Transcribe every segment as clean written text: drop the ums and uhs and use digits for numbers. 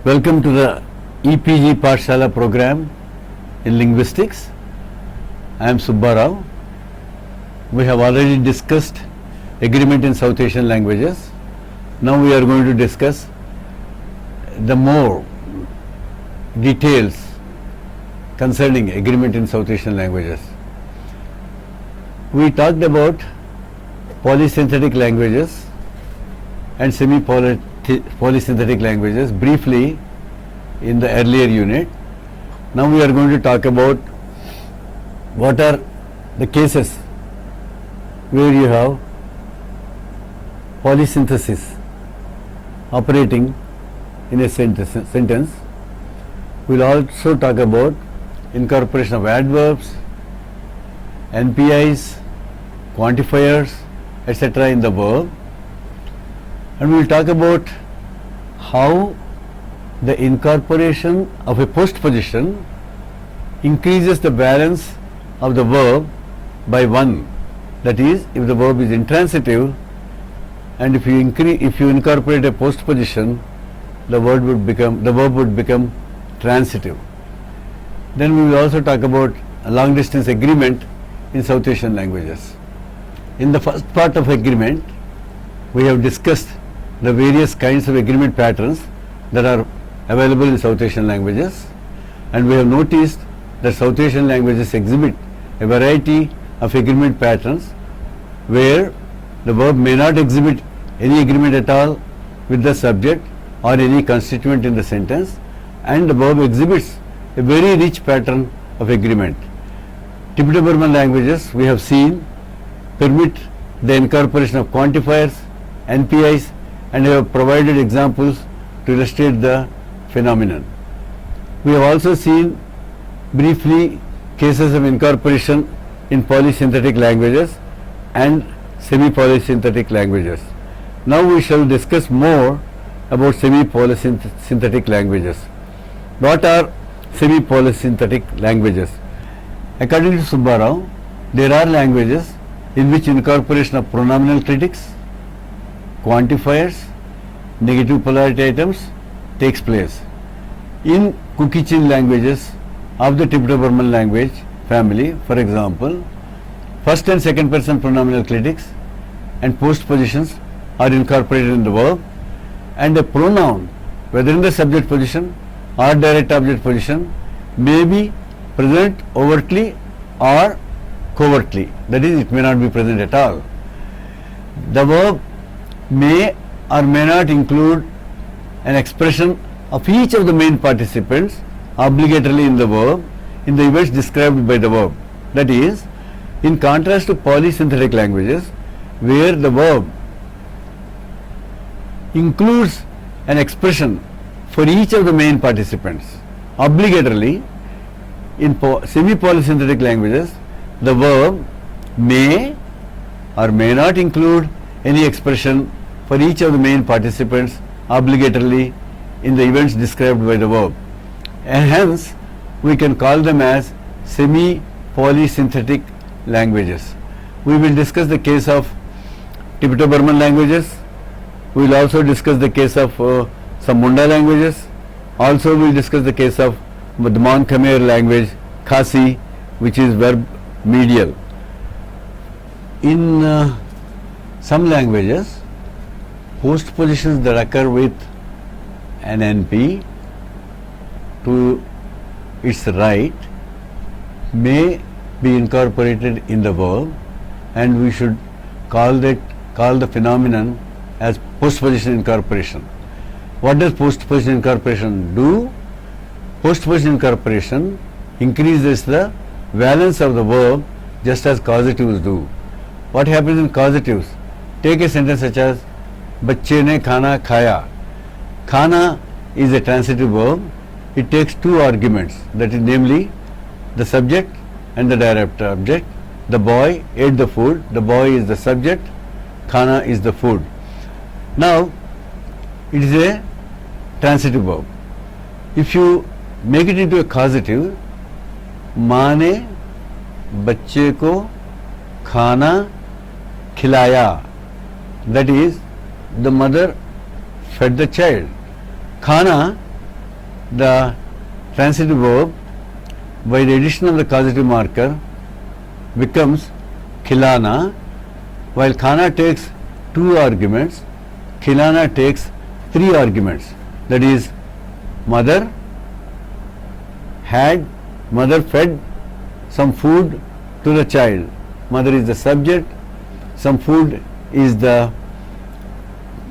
Welcome to the EPG Pathshala program in linguistics. I am Subba Rao. We have already discussed agreement in South Asian languages. Now we are going to discuss the more details concerning agreement in South Asian languages. We talked about polysynthetic languages and semi-polysynthetic languages briefly in the earlier unit. Now we are going to talk about what are the cases where you have polysynthesis operating in a sentence. We will also talk about incorporation of adverbs, NPIs, quantifiers, etc. in the verb, and we will talk about how the incorporation of a postposition increases the balance of the verb by 1. That is, if the verb is intransitive and if you incorporate a postposition, the verb would become transitive. Then we will also talk about a long distance agreement in South Asian languages. In the first part of agreement, we have discussed the various kinds of agreement patterns that are available in South Asian languages, and we have noticed that South Asian languages exhibit a variety of agreement patterns where the verb may not exhibit any agreement at all with the subject or any constituent in the sentence, and the verb exhibits a very rich pattern of agreement. Tibeto-Burman languages, we have seen, permit the incorporation of quantifiers, NPIs, and have provided examples to illustrate the phenomenon. We have also seen briefly cases of incorporation in polysynthetic languages and semi-polysynthetic languages. Now we shall discuss more about semi-polysynthetic languages. What are semi-polysynthetic languages? According to Subba Rao, there are languages in which incorporation of pronominal critics, quantifiers, negative polarity items takes place. In Kuki-Chin languages of the Tibeto-Burman language family, for example, first and second person pronominal critics and postpositions are incorporated in the verb, and a pronoun, whether in the subject position or direct object position, may be present overtly or covertly. That is, it may not be present at all. The verb may or may not include an expression of each of the main participants obligatorily in the verb in the events described by the verb. That is, in contrast to polysynthetic languages where the verb includes an expression for each of the main participants obligatorily, in semi-polysynthetic languages the verb may or may not include any expression for each of the main participants obligatorily in the events described by the verb, and hence we can call them as semi-polysynthetic languages. We will discuss the case of Tibeto-Burman languages. We will also discuss the case of some Munda languages. Also we will discuss the case of the Mon Khmer language, Khasi, which is verb medial. In some languages, postpositions that occur with an NP to its right may be incorporated in the verb, and we should call the phenomenon as postposition incorporation. What does postposition incorporation do? Postposition incorporation increases the valence of the verb just as causatives do. What happens in causatives? Take a sentence such as बच्चे ने खाना खाया. Khana is a transitive verb. It takes two arguments, that is namely the subject and the direct object. The boy ate the food. The boy is the subject. Khana is the food. Now it is a transitive verb. If you make it into a causative, माँ ने बच्चे को खाना खिलाया, that is the mother fed the child. Khana the transitive verb by the addition of the causative marker becomes khilana, while khana takes 2 arguments, khilana takes 3 arguments. That is, mother fed some food to the child. Mother is the subject, some food is the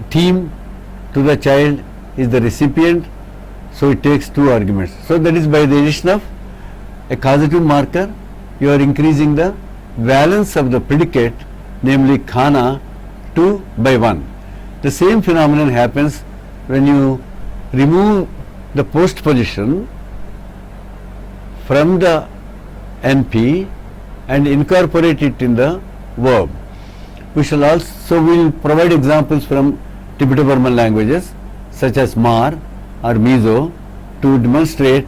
theme, to the child is the recipient, so it takes 2 arguments. So that is by the addition of a causative marker, you are increasing the valence of the predicate, namely khana, 2 by 1. The same phenomenon happens when you remove the postposition from the NP and incorporate it in the verb. We shall also will provide examples from Tibeto-Burman languages such as Mar or Mizo to demonstrate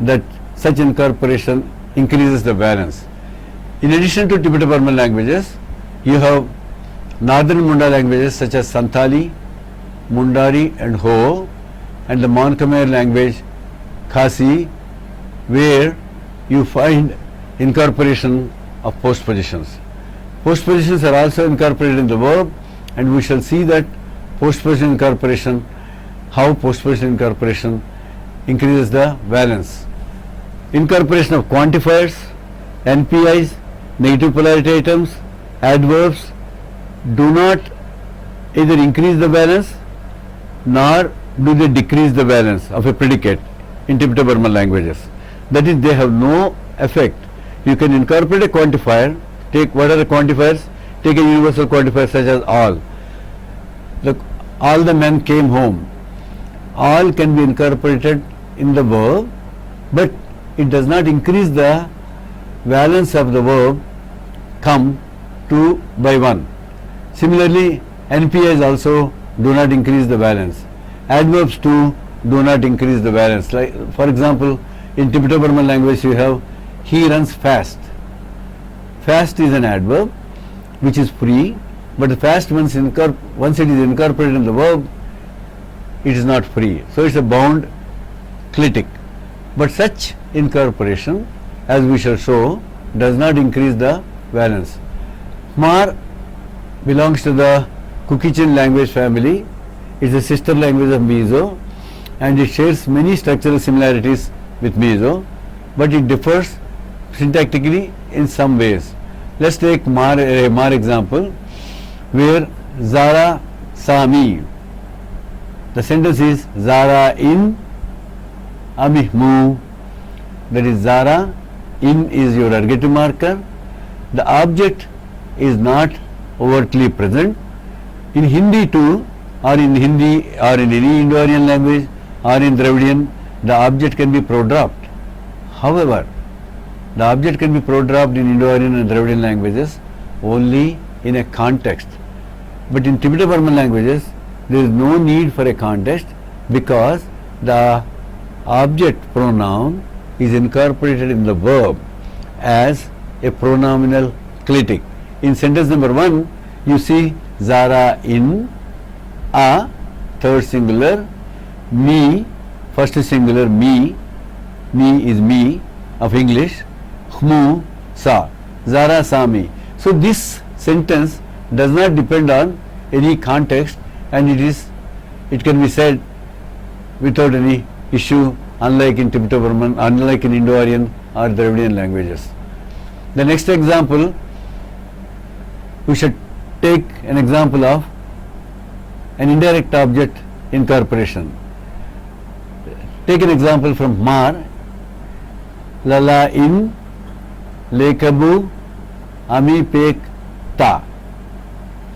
that such incorporation increases the valence. In addition to Tibeto-Burman languages, you have northern Munda languages such as Santali, Mundari and Ho, and the Mon Khmer language Khasi, where you find incorporation of postpositions. Postpositions are also incorporated in the verb, and we shall see that postposition incorporation, how postposition incorporation increases the valence. Incorporation of quantifiers, NPIs, negative polarity items, adverbs do not either increase the valence nor do they decrease the valence of a predicate in Tibeto-Burman languages. That is, they have no effect. You can incorporate a quantifier. Take what are the quantifiers? Take a universal quantifier such as all. All the men came home. All can be incorporated in the verb, but it does not increase the valence of the verb come 2 by 1. Similarly, NPIs also do not increase the valence. Adverbs too do not increase the valence. Like, for example, in Tibeto-Burman language you have he runs fast. Fast is an adverb which is free, but the fast once it is incorporated in the verb, it is not free. So it's a bound clitic. But such incorporation, as we shall show, does not increase the valence. Khmer belongs to the Kukichin language family. It is a sister language of Mizo, and it shares many structural similarities with Mizo, but it differs syntactically in some ways. Let's take Mar example, where Zara Sami. The sentence is Zara in Amihmu. That is, Zara in is your ergative marker. The object is not overtly present. In Hindi too, or in Hindi or in any Indo-Aryan language or in Dravidian, the object can be pro-dropped. However, the object can be pro-dropped in Indo-Aryan and Dravidian languages only in a context. But in Tibeto-Burman languages, there is no need for a context because the object pronoun is incorporated in the verb as a pronominal clitic. In sentence number 1, you see Zara in, a, third singular, me, first singular, me is me of English, khmu, sa, Zara saw me. So this sentence does not depend on any context, and it can be said without any issue, unlike in Tibeto-Burman, unlike in Indo-Aryan or Dravidian languages. The next example, we should take an example of an indirect object incorporation. Take an example from Mar, Lala in, Lekabu, Ami Pek Ta.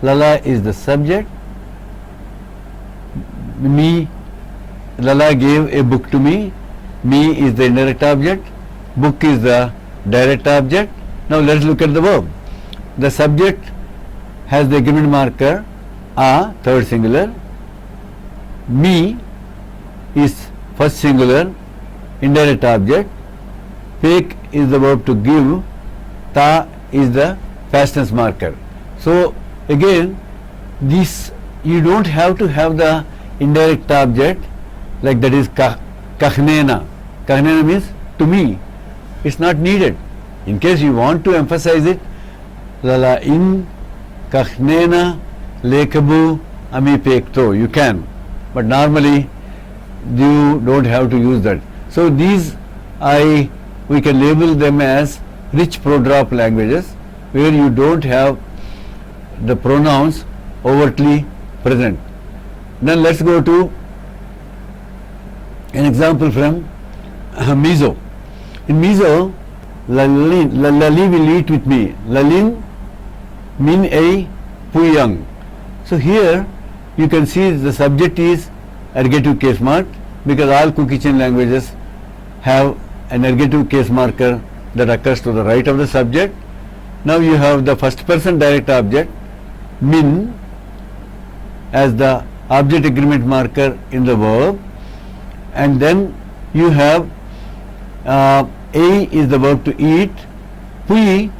Lala is the subject. Me, Lala gave a book to me. Me is the indirect object. Book is the direct object. Now let's look at the verb. The subject has the agreement marker a, third singular. Me is first singular, indirect object. Pek is the verb to give. Ta is the past tense marker. So again, this you don't have to have the indirect object, like that is Kahnena. Kahnena means to me. It's not needed. In case you want to emphasize it, lala in kahnena lekabu amipekto, you can. But normally you don't have to use that. So these we can label them as rich prodrop languages, where you don't have the pronouns overtly present. Then let's go to an example from Mizo. In Mizo, Lali will eat with me. Lalin min a puyang. So here you can see the subject is ergative case mark, because all cookie chain languages have an ergative case marker that occurs to the right of the subject. Now you have the first person direct object min as the object agreement marker in the verb, and then you have a is the verb to eat, pui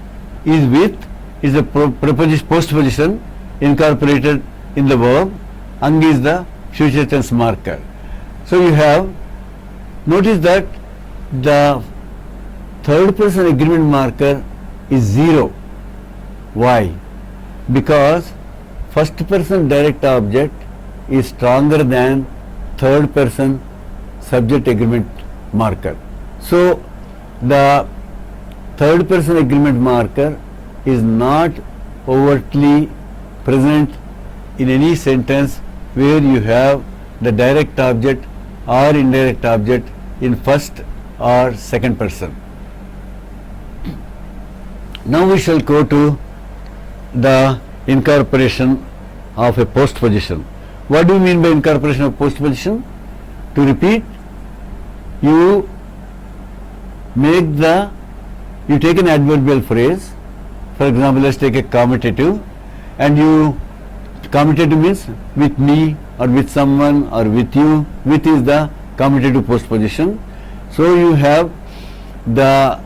is with, is the postposition incorporated in the verb, ang is the future tense marker. So you have, notice that the third person agreement marker is 0. Why? Because first person direct object is stronger than third person subject agreement marker. So the third person agreement marker is not overtly present in any sentence where you have the direct object or indirect object in first or second person. Now we shall go to the incorporation of a postposition. What do you mean by incorporation of postposition? To repeat, you take an adverbial phrase. For example, let's take a commutative, and commutative means with me or with someone or with you. With is the commutative postposition. So you have the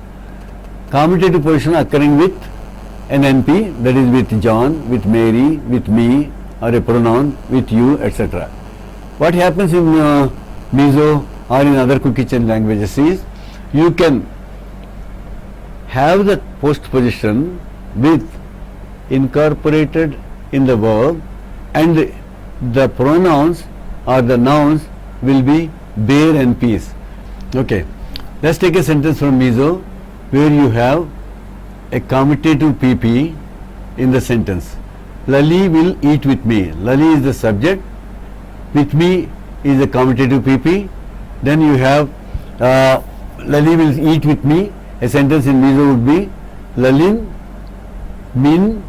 commutative position occurring with an NP, that is with John, with Mary, with me, or a pronoun with you, etc. What happens in Mizo or in other cookie chain languages is, you can have the postposition with incorporated in the verb, and the pronouns or the nouns will be bare NPs. Okay, let's take a sentence from Mizo where you have a commutative PP in the sentence. Lali will eat with me. Lali is the subject, with me is the commutative PP. Then you have Lali will eat with me. A sentence in Mizo would be Lalin min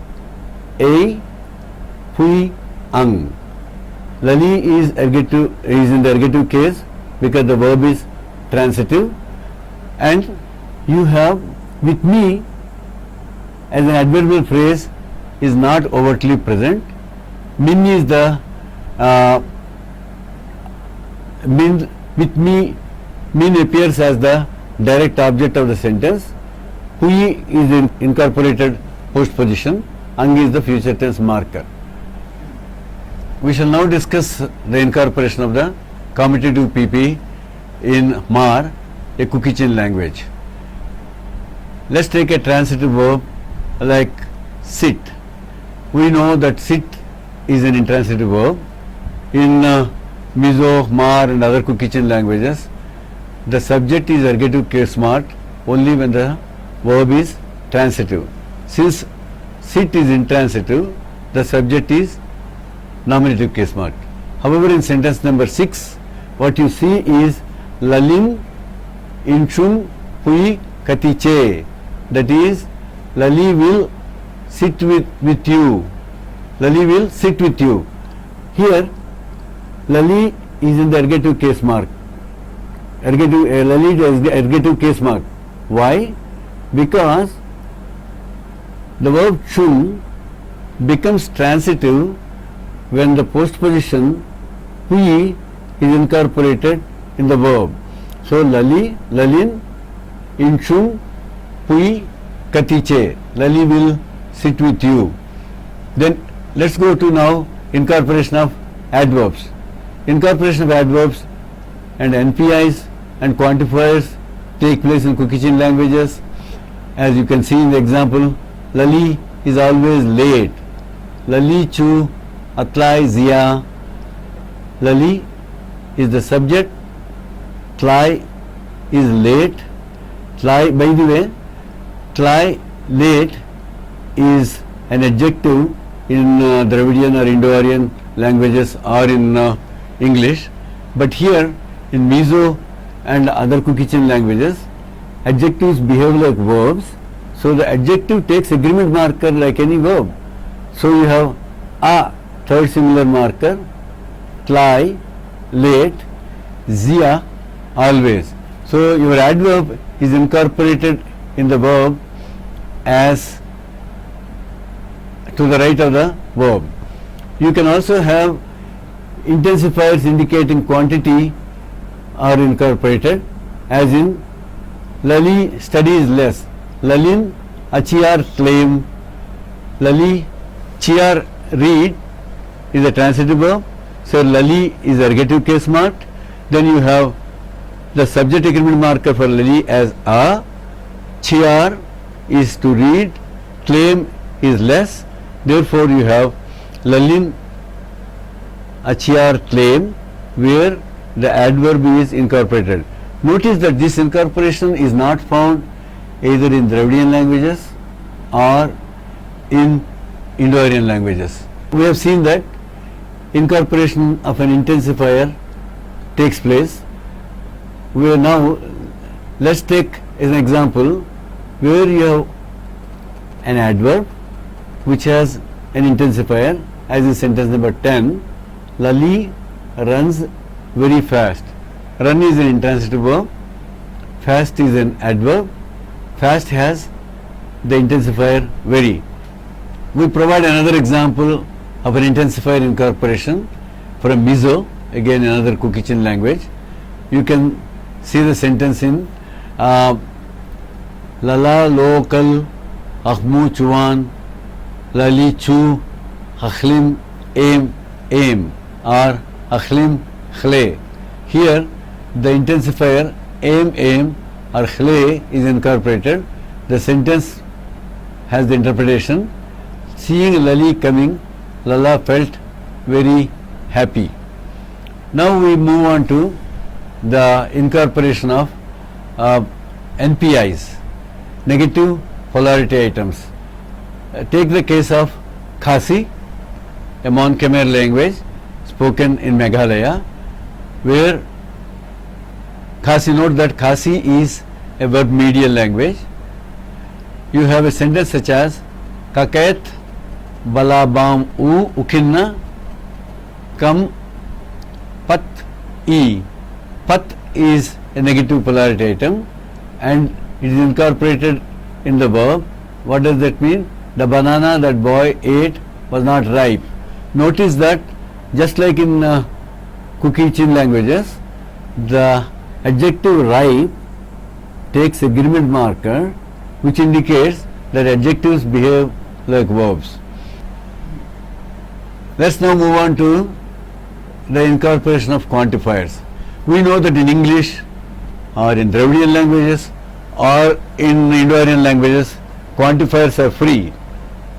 a pui ang. Lali is in the ergative case because the verb is transitive, and you have with me as an adverbial phrase is not overtly present. Min is the with me, min appears as the direct object of the sentence. Pui is incorporated postposition. Ang is the future tense marker. We shall now discuss the incorporation of the commutative PP in MAR, a cookie chain language. Let's take a transitive verb like sit. We know that sit is an intransitive verb. In Mizo, MAR and other cookie chain languages, the subject is ergative case marked only when the verb is transitive. Since sit is intransitive, the subject is nominative case marked. However, in sentence number 6, what you see is Lalin inchun pui katiche. That is, Lali will sit with you. Lali will sit with you. Here, Lali is in the ergative case mark. Lali is the ergative case mark. Why? Because the verb chun becomes transitive when the postposition pui is incorporated in the verb. So Lali, Lalin, inchun, pui, katiche. Lali will sit with you. Then let's go to now incorporation of adverbs. Incorporation of adverbs and NPIs and quantifiers take place in Kuki-Chin languages. As you can see in the example, Lali is always late. Lali chu atlai zia. Lali is the subject, tlai is late. Tlai, by the way, tlai, late, is an adjective in Dravidian or Indo-Aryan languages or in English, but here in Mizo and other Kuki-Chin languages, adjectives behave like verbs, so the adjective takes agreement marker like any verb. So you have a, third similar marker, tlai, late, zia, always. So your adverb is incorporated in the verb as to the right of the verb. You can also have intensifiers indicating quantity are incorporated, as in Lali studies less. Lalin achiyar claim. Lali chiyar read is a transitive verb. So Lali is a ergative case marked. Then you have the subject agreement marker for Lali as a. Chiyar is to read. Claim is less. Therefore you have Lalin achiyar claim, where the adverb is incorporated. Notice that this incorporation is not found either in Dravidian languages or in Indo-Aryan languages. We have seen that incorporation of an intensifier takes place. We are now, let's take as an example where you have an adverb which has an intensifier, as in sentence number 10, Lali runs very fast. Run is an intransitive verb, fast is an adverb, fast has the intensifier very. We provide another example of an intensifier incorporation from Mizo, again another Kuki-Chin language. You can see the sentence in Lala lokal Akhmu chuan Lali chu Akhlim aim or Akhlim khle. Here the intensifier aim or khle is incorporated. The sentence has the interpretation, seeing Lali coming, Lala felt very happy. Now we move on to the incorporation of NPIs, negative polarity items. Take the case of Khasi, a Mon Khmer language spoken in Meghalaya, where Khasi, note that Khasi is a verb medial language. You have a sentence such as Kaket balabam u ukinna kam pat e. Pat is a negative polarity item and it is incorporated in the verb. What does that mean? The banana that boy ate was not ripe. Notice that just like in Kuki-Chin languages, the adjective ripe takes agreement marker, which indicates that adjectives behave like verbs. Let's now move on to the incorporation of quantifiers. We know that in English or in Dravidian languages or in Indo-Aryan languages, quantifiers are free.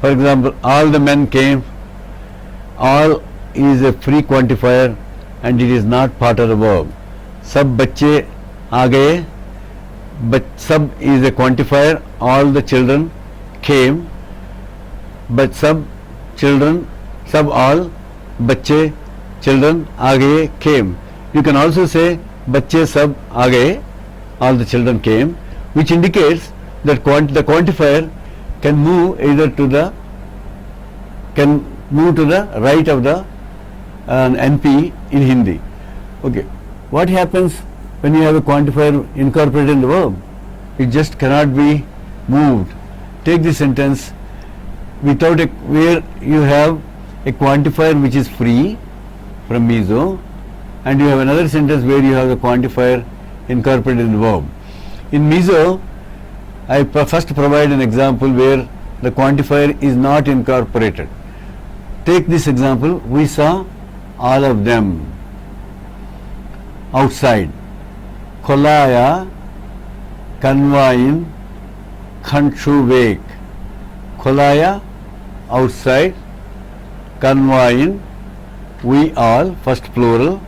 For example, all the men came. All is a free quantifier and it is not part of the verb. Sab bacche aa gaye, but sab is a quantifier. All the children came, but sab children, sab all, bacche children aa gaye came. You can also say bacche sab aa gaye, all the children came, which indicates that the quantifier can move either to the right of the NP in Hindi. Okay, what happens when you have a quantifier incorporated in the verb? It just cannot be moved. Take this sentence without where you have a quantifier which is free from Mizo, and you have another sentence where you have the quantifier incorporated in the verb. In Mizo, I first provide an example where the quantifier is not incorporated. Take this example, we saw all of them outside. Kolaya, Kanvain, Khanchuvek. Kolaya, outside. Kanvain, we all, first plural.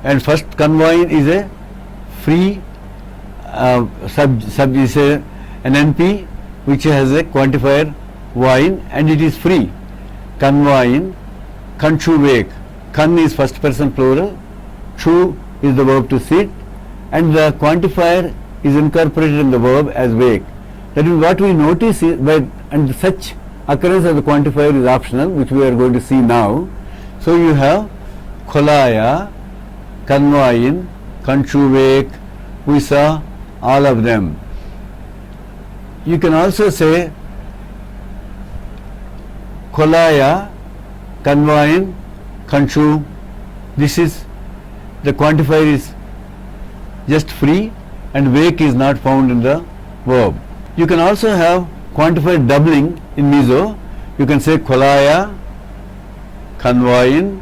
And first Kanvain is a free sub is an NP which has a quantifier wine and it is free. Kanvain, Khanchuvek. Kan is first person plural, chu is the verb to sit, and the quantifier is incorporated in the verb as wake. That is what we notice is that, and such occurrence of the quantifier is optional, which we are going to see now. So you have Kolaya, Kanvain, Khanchuvek, we saw all of them. You can also say Kolaya, Kanvain, Khanchu. This is the quantifier is just free and wake is not found in the verb. You can also have quantifier doubling in Mizo. You can say Kolaya, Kanvain,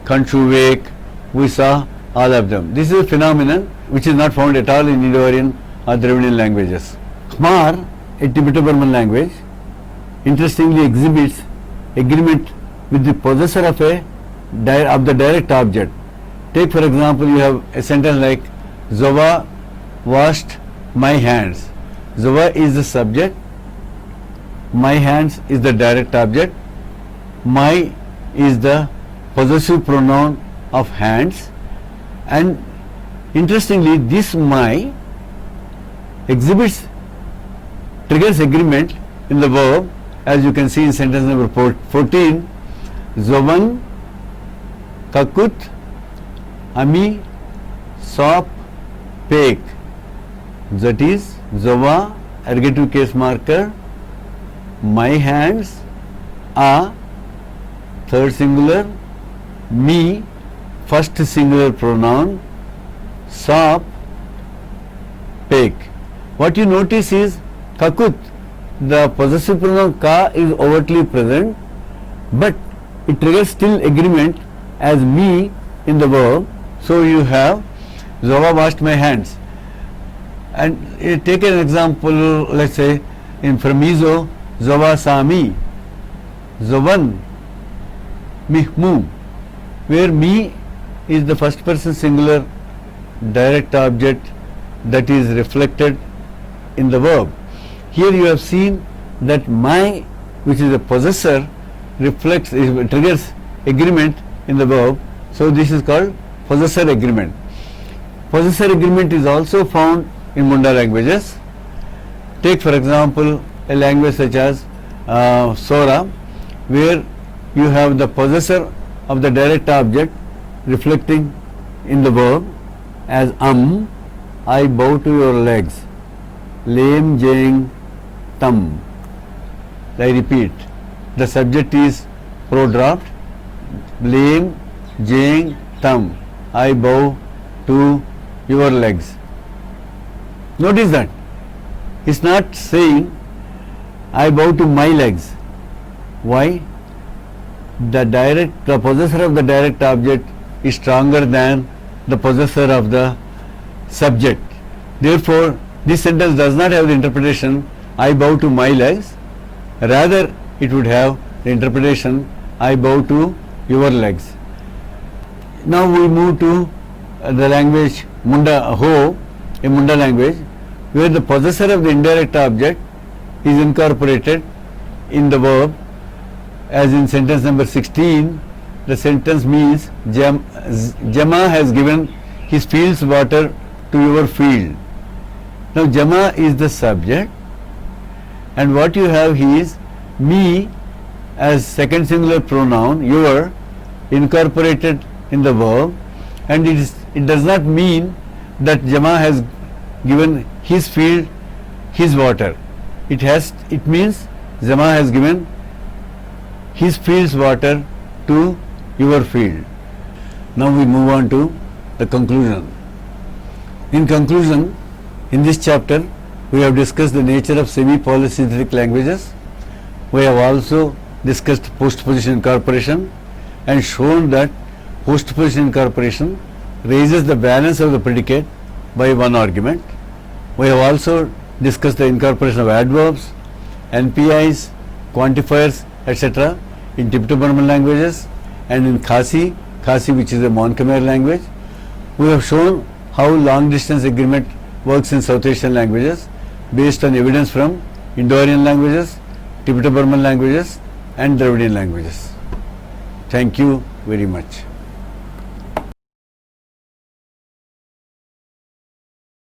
Khanchuvek. We saw all of them. This is a phenomenon which is not found at all in Indo-Aryan or Dravidian languages. Khmar, a Tibeto-Burman language, interestingly exhibits agreement with the possessor of the direct object. Take for example, you have a sentence like Zova washed my hands. Zova is the subject, my hands is the direct object, my is the possessive pronoun of hands, and interestingly this my triggers agreement in the verb, as you can see in sentence number 14. Zovan, Kakut, Ami, Sop, Pek. That is Zova, ergative case marker, my hands, A, third singular, me, first singular pronoun, Sop, Pek. What you notice is Kakut, the possessive pronoun Ka is overtly present, but it triggers still agreement as me in the verb. So you have Zova washed my hands. And take an example, let's say in Mizo, Zova Sami, Zovan, Mihmu, where me is the first person singular direct object that is reflected in the verb. Here you have seen that my, which is a possessor, triggers agreement in the verb. So this is called possessor agreement. Possessor agreement is also found in Munda languages. Take for example a language such as Sora, where you have the possessor of the direct object reflecting in the verb as I bow to your legs. Lem jeng tam. I repeat, the subject is pro-dropped. Lem jeng tam. I bow to your legs. Notice that it's not saying I bow to my legs. Why? The possessor of the direct object is stronger than the possessor of the subject. Therefore, this sentence does not have the interpretation I bow to my legs. Rather, it would have the interpretation I bow to your legs. Now we move to the language Munda Ho, a Munda language, where the possessor of the indirect object is incorporated in the verb, as in sentence number 16. The sentence means Jama has given his field's water to your field. Now Jama is the subject, and what you have is me as second singular pronoun, your, incorporated in the verb, and it does not mean that Jama has given his field his water. It means Jama has given his field's water to your field. Now we move on to the conclusion. In conclusion, in this chapter we have discussed the nature of semi-polysynthetic languages. We have also discussed postposition incorporation and shown that postposition incorporation raises the balance of the predicate by one argument. We have also discussed the incorporation of adverbs, NPIs, quantifiers, etc. in Tibeto-Burman languages, and in Khasi which is a Mon-Khmer language. We have shown how long distance agreement works in South Asian languages based on evidence from Indo-Aryan languages, Tibeto-Burman languages and Dravidian languages. Thank you very much.